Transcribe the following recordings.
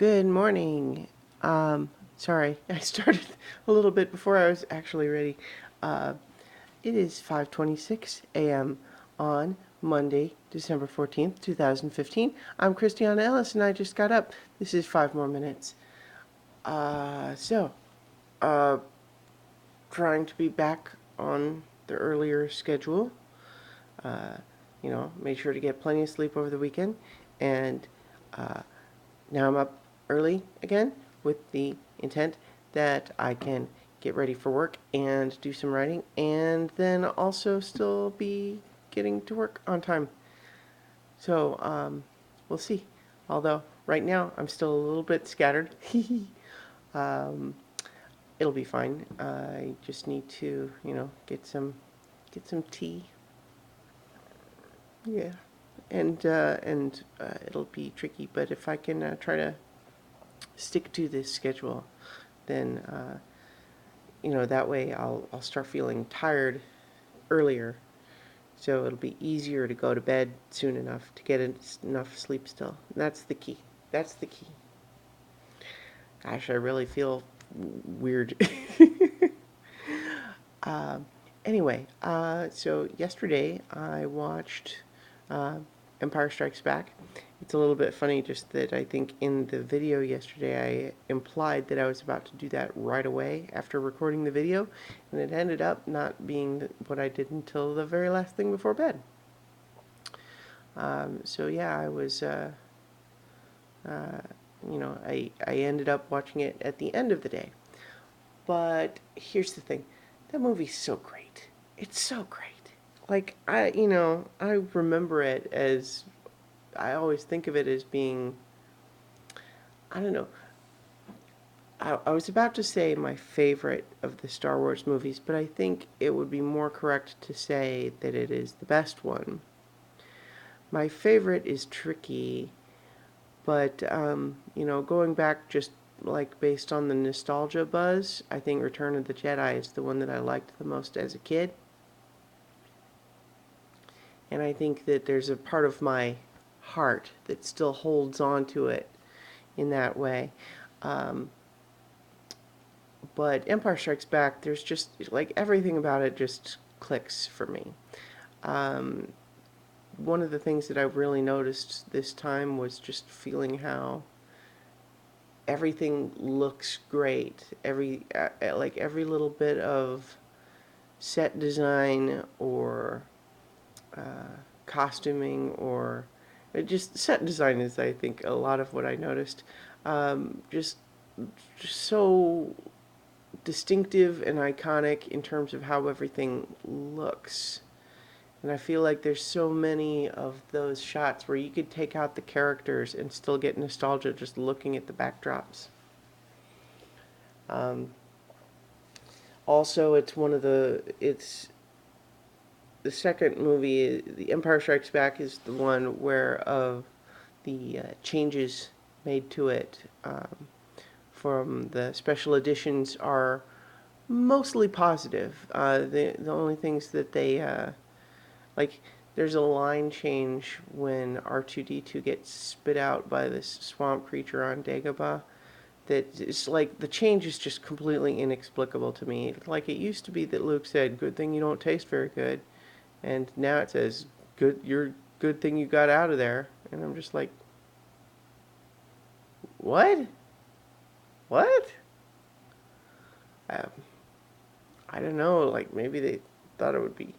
Good morning. Sorry, I started a little bit before I was actually ready. Uh, it is 5:26 a.m. on Monday, December 14th, 2015. I'm Christiana Ellis, and I just got up. This is 5 more minutes. Uh, so, uh, Trying to be back on the earlier schedule. Uh, Made sure to get plenty of sleep over the weekend, and uh, now I'm up early again with the intent that I can get ready for work and do some writing and then also still be getting to work on time. So we'll see. Although right now I'm still a little bit scattered. um, it'll be fine. I just need to, get some tea. Yeah, and it'll be tricky. But if I can try to stick to this schedule, then that way I'll start feeling tired earlier, so it'll be easier to go to bed soon enough to get enough sleep still. That's the key. That's the key. Gosh, I really feel weird. uh, so yesterday I watched uh, Empire Strikes Back. It's a little bit funny just that I think in the video yesterday I implied that I was about to do that right away after recording the video, and it ended up not being what I did until the very last thing before bed. So yeah, I was, uh, I ended up watching it at the end of the day. But here's the thing, that movie's so great. It's so great. Like I remember it as I always think of it as being, I don't know. I was about to say my favorite of the Star Wars movies, but I think it would be more correct to say that it is the best one. My favorite is tricky, but going back just like based on the nostalgia buzz, I think Return of the Jedi is the one that I liked the most as a kid. And I think that there's a part of my heart that still holds on to it in that way. Um, but Empire Strikes Back, there's just like everything about it just clicks for me. Um, One of the things that I really noticed this time was just feeling how everything looks great. Every little bit of set design or costuming or just set design is, I think, a lot of what I noticed. Just so distinctive and iconic in terms of how everything looks. And I feel like there's so many of those shots where you could take out the characters and still get nostalgia just looking at the backdrops. Um, Also, it's the second movie. The Empire Strikes Back is the one where of the changes made to it from the special editions are mostly positive. The only things that they like, there's a line change when R2D2 gets spit out by this swamp creature on Dagobah. That it's like the change is just completely inexplicable to me. Like, it used to be that Luke said, "Good thing you don't taste very good," and now it says, Good thing you got out of there." And I'm just like, what? What? Um, I don't know. Like, maybe they thought it would be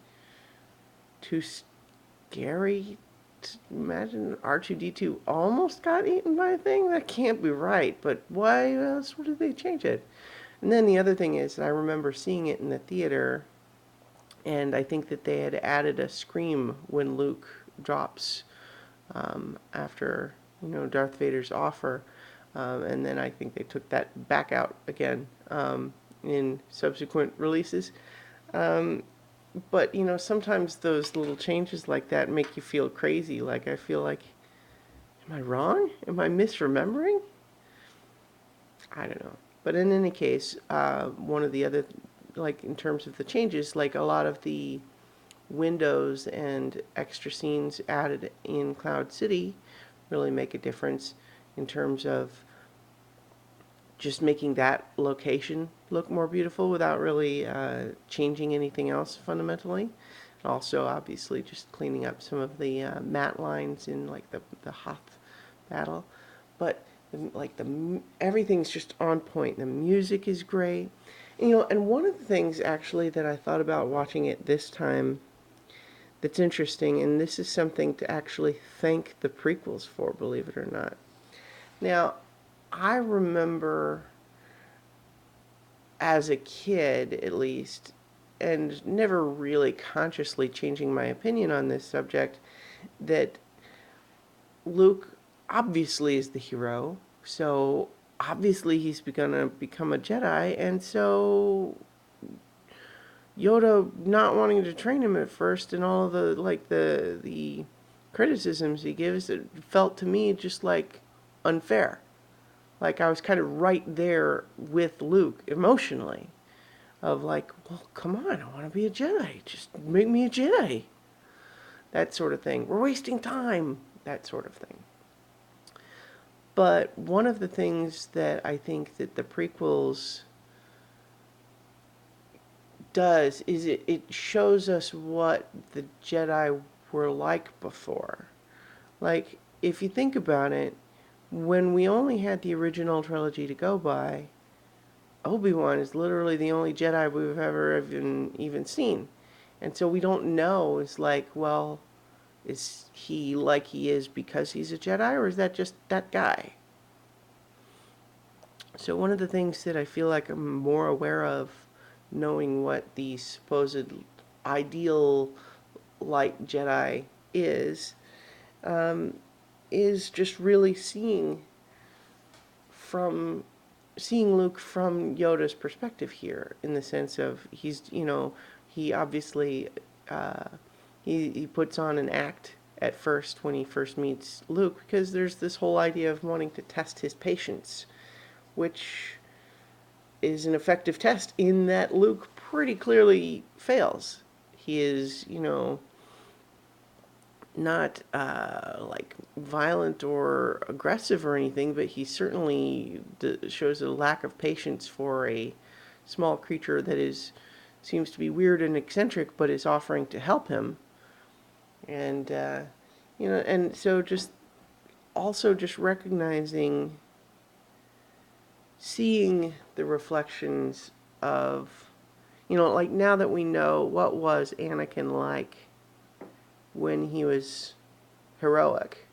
too scary to imagine R2D2 almost got eaten by a thing. That can't be right. But why else did they change it? And then the other thing is, I remember seeing it in the theater, and I think that they had added a scream when Luke drops after Darth Vader's offer, and then I think they took that back out again in subsequent releases. Um, but sometimes those little changes like that make you feel crazy. Like, I feel like, am I wrong? Am I misremembering? I don't know. But in any case, one of the other, like in terms of the changes, like a lot of the windows and extra scenes added in Cloud City really make a difference in terms of just making that location look more beautiful without really changing anything else fundamentally. Also, obviously, just cleaning up some of the matte lines in like the Hoth battle. But like the everything's just on point. The music is great. And one of the things actually that I thought about watching it this time that's interesting, and this is something to actually thank the prequels for, believe it or not. Now, I remember as a kid, at least, and never really consciously changing my opinion on this subject, that Luke obviously is the hero, so obviously he's gonna become a Jedi, and so Yoda not wanting to train him at first and all the the criticisms he gives, it felt to me just like unfair. Like I was kind of right there with Luke emotionally, of like, well, come on, I want to be a Jedi. Just make me a Jedi. That sort of thing. We're wasting time. That sort of thing. But one of the things that I think that the prequels does is it shows us what the Jedi were like before. Like, if you think about it, when we only had the original trilogy to go by, Obi-Wan is literally the only Jedi we've ever even seen. And so we don't know, it's like, well, is he like he is because he's a Jedi, or is that just that guy? So one of the things that I feel like I'm more aware of, knowing what the supposed ideal light Jedi um, is just really from seeing Luke from Yoda's perspective here, in the sense of he obviously uh, he puts on an act at first when he first meets Luke, because there's this whole idea of wanting to test his patience, which is an effective test in that Luke pretty clearly fails. He is, not like violent or aggressive or anything, but he certainly shows a lack of patience for a small creature that seems to be weird and eccentric, but is offering to help him. And and so just recognizing, seeing the reflections of, like now that we know what was Anakin like when he was heroic,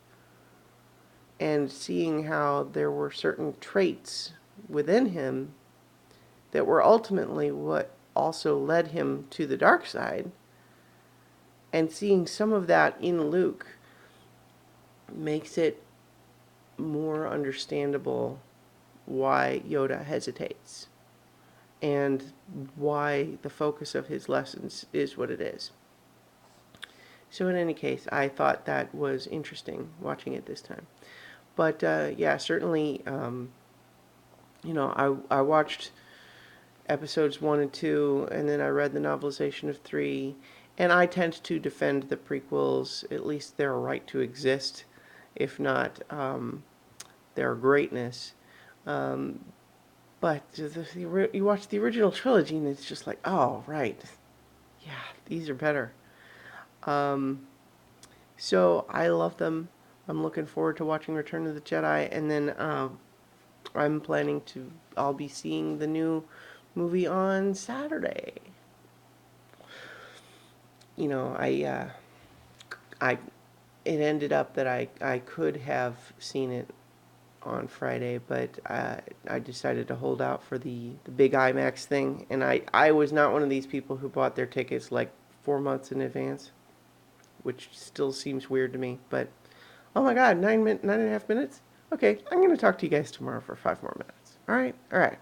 and seeing how there were certain traits within him that were ultimately what also led him to the dark side, and seeing some of that in Luke makes it more understandable why Yoda hesitates and why the focus of his lessons is what it is. So in any case, I thought that was interesting watching it this time. But yeah, certainly, I watched episodes 1 and 2, and then I read the novelization of 3, and I tend to defend the prequels, at least their right to exist, if not their greatness. But you watch the original trilogy, and it's just like, oh, right. Yeah, these are better. So I love them. I'm looking forward to watching Return of the Jedi, and then I'll be seeing the new movie on Saturday. I it ended up that I could have seen it on Friday, but I decided to hold out for the big IMAX thing, and I was not one of these people who bought their tickets like 4 months in advance, which still seems weird to me, but oh my god, 9 and a half minutes? Okay, I'm going to talk to you guys tomorrow for 5 more minutes. All right? All right.